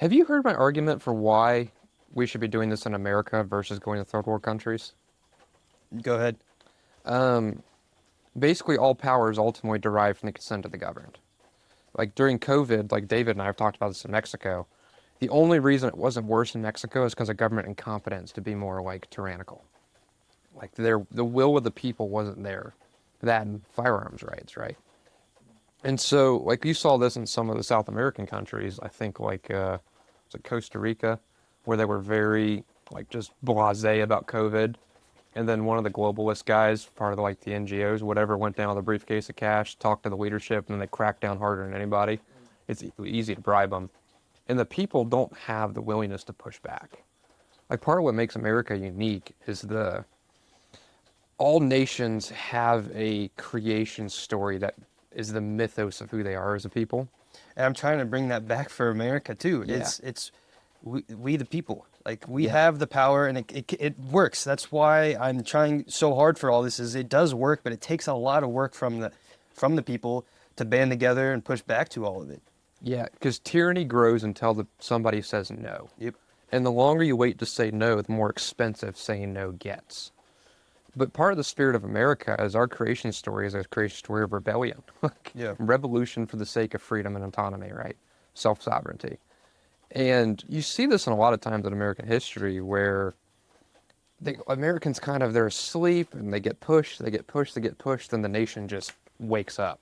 Have you heard my argument for why we should be doing this in America versus going to third world countries? Go ahead. Um, Basically, all power is ultimately derived from the consent of the governed. Like during COVID, like David and I have talked about this in Mexico, the only reason it wasn't worse in Mexico is because of government incompetence to be more like tyrannical. Like the will of the people wasn't there. That and firearms rights, right? And so, like you saw this in some of the South American countries, I think was it Costa Rica, where they were very like just blasé about COVID. And then one of the globalist guys, part of like the NGOs, whatever, went down with a briefcase of cash, talked to the leadership, and then they cracked down harder than anybody. It's easy to bribe them. And the people don't have the willingness to push back. Like part of what makes America unique is the all nations have a creation story that is the mythos of who they are as a people. And I'm trying to bring that back for America too. Yeah. It's we the people. Like we Yeah. have the power, and it works. That's why I'm trying so hard for all this. Is it does work, but it takes a lot of work from the people to band together and push back to all of it. Yeah, because tyranny grows until somebody says no. Yep. And the longer you wait to say no, the more expensive saying no gets. But part of the spirit of America is our creation story is a creation story of rebellion. Like Yeah. revolution for the sake of freedom and autonomy, right? Self-sovereignty. And you see this in a lot of times in American history where Americans kind of, they're asleep and they get pushed, they get pushed, they get pushed, and the nation just wakes up.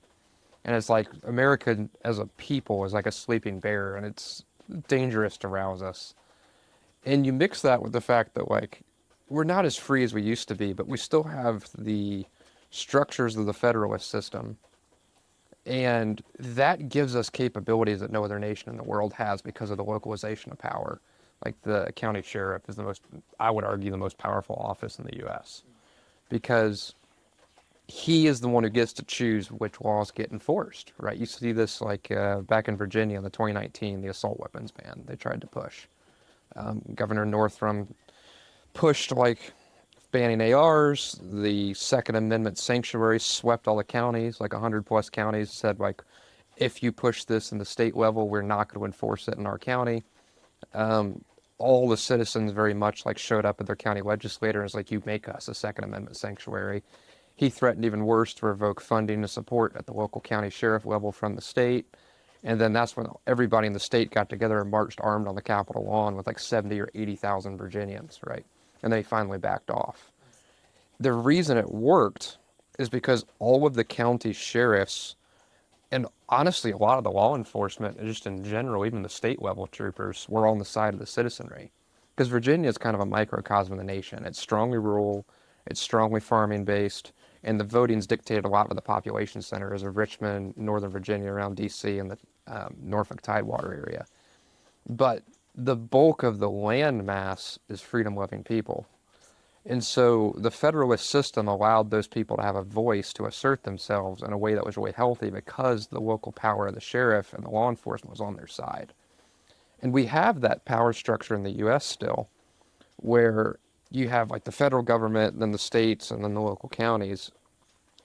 And it's like America as a people is like a sleeping bear, and it's dangerous to rouse us. And you mix that with the fact that like we're not as free as we used to be, but we still have the structures of the federalist system. And that gives us capabilities that no other nation in the world has because of the localization of power. Like the county sheriff is the most, I would argue, the most powerful office in the U.S. because he is the one who gets to choose which laws get enforced, right? You see this like back in Virginia in the 2019, the assault weapons ban they tried to push. Governor Northam pushed like banning ARs. The Second Amendment sanctuary swept all the counties, like 100 plus counties, said like, if you push this in the state level, we're not going to enforce it in our county. All the citizens very much like showed up at their county legislator and was like, you make us a Second Amendment sanctuary. He threatened even worse to revoke funding to support at the local county sheriff level from the state. And then that's when everybody in the state got together and marched armed on the Capitol lawn with like 70 or 80,000 Virginians, right? And they finally backed off. The reason it worked is because all of the county sheriffs and honestly a lot of the law enforcement and just in general, even the state level troopers were on the side of the citizenry. Because Virginia is kind of a microcosm of the nation. It's strongly rural, it's strongly farming based, and the voting's dictated a lot with the population centers of Richmond, Northern Virginia, around D.C., and the Norfolk Tidewater area. But the bulk of the land mass is freedom-loving people. And so the Federalist system allowed those people to have a voice to assert themselves in a way that was really healthy because the local power of the sheriff and the law enforcement was on their side. And we have that power structure in the U.S. still, where you have like the federal government, then the states, and then the local counties.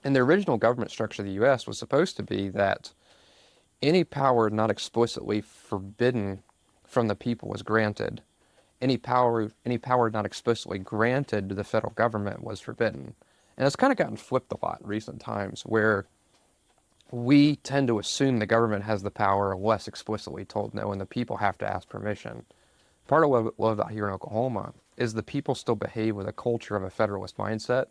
And the original government structure of the U.S. was supposed to be that any power not explicitly forbidden from the people was granted. Any power not explicitly granted to the federal government was forbidden. And it's kind of gotten flipped a lot in recent times, where we tend to assume the government has the power unless explicitly told no, and the people have to ask permission. Part of what I love out here in Oklahoma is the people still behave with a culture of a federalist mindset.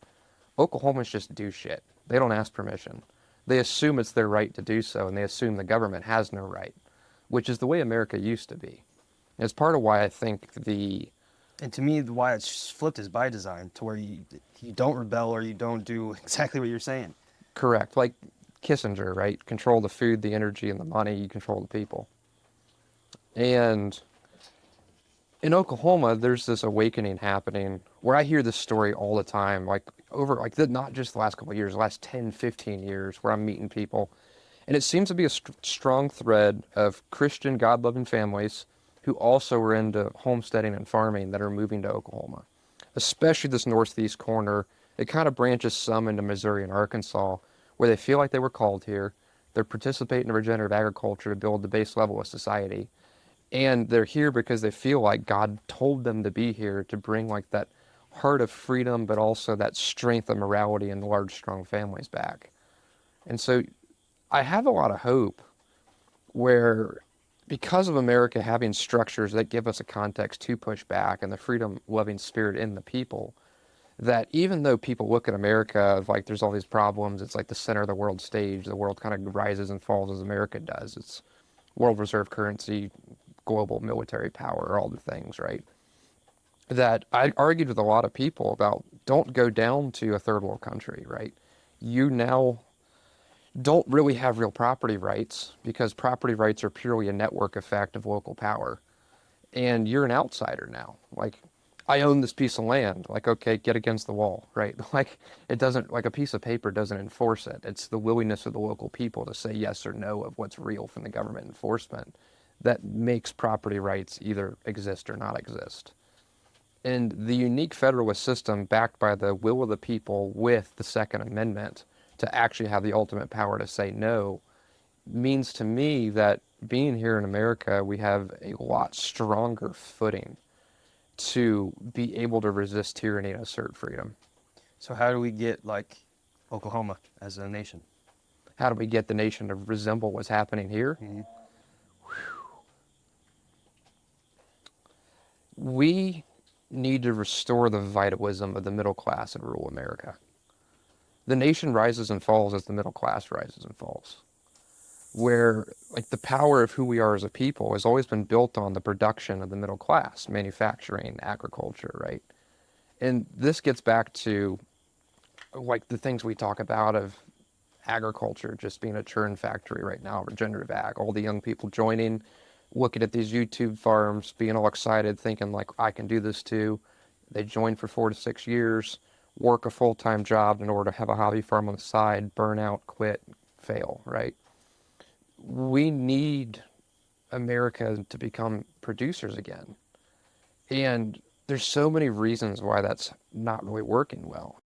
Oklahomans just do shit. They don't ask permission. They assume it's their right to do so, and they assume the government has no right, which is the way America used to be. And it's part of why I think And to me, why it's flipped is by design, to where you don't rebel or you don't do exactly what you're saying. correct, like Kissinger, right? Control the food, the energy, and the money, you control the people. And in Oklahoma, there's this awakening happening where I hear this story all the time, like over, like not just the last couple of years, the last 10, 15 years, where I'm meeting people. And it seems to be a strong thread of Christian, God-loving families who also are into homesteading and farming that are moving to Oklahoma, especially this northeast corner. It kind of branches some into Missouri and Arkansas, where they feel like they were called here. They're participating in regenerative agriculture to build the base level of society. And they're here because they feel like God told them to be here to bring like that heart of freedom, but also that strength of morality and large, strong families back. And so I have a lot of hope where, because of America having structures that give us a context to push back and the freedom loving spirit in the people, that even though people look at America like there's all these problems, it's like the center of the world stage, the world kind of rises and falls as America does. It's world reserve currency, global military power, all the things, right? That I argued with a lot of people about, don't go down to a third world country, right? You now don't really have real property rights because property rights are purely a network effect of local power. And you're an outsider now. Like, I own this piece of land. Like, okay, get against the wall, right? Like, it doesn't, like a piece of paper doesn't enforce it. It's the willingness of the local people to say yes or no of what's real from the government enforcement that makes property rights either exist or not exist. And the unique federalist system backed by the will of the people with the Second Amendment to actually have the ultimate power to say no means to me that being here in America, we have a lot stronger footing to be able to resist tyranny and assert freedom. So how do we get like Oklahoma as a nation? How do we get the nation to resemble what's happening here? Mm-hmm. We need to restore the vitalism of the middle class in rural America. The nation rises and falls as the middle class rises and falls. Where like the power of who we are as a people has always been built on the production of the middle class, manufacturing, agriculture, right? And this gets back to like the things we talk about of agriculture just being a churn factory right now, regenerative ag, all the young people joining, looking at these YouTube farms, being all excited, thinking like, I can do this too. They join for 4 to 6 years, work a full-time job in order to have a hobby farm on the side, burn out, quit, fail, right? We need America to become producers again. And there's so many reasons why that's not really working well.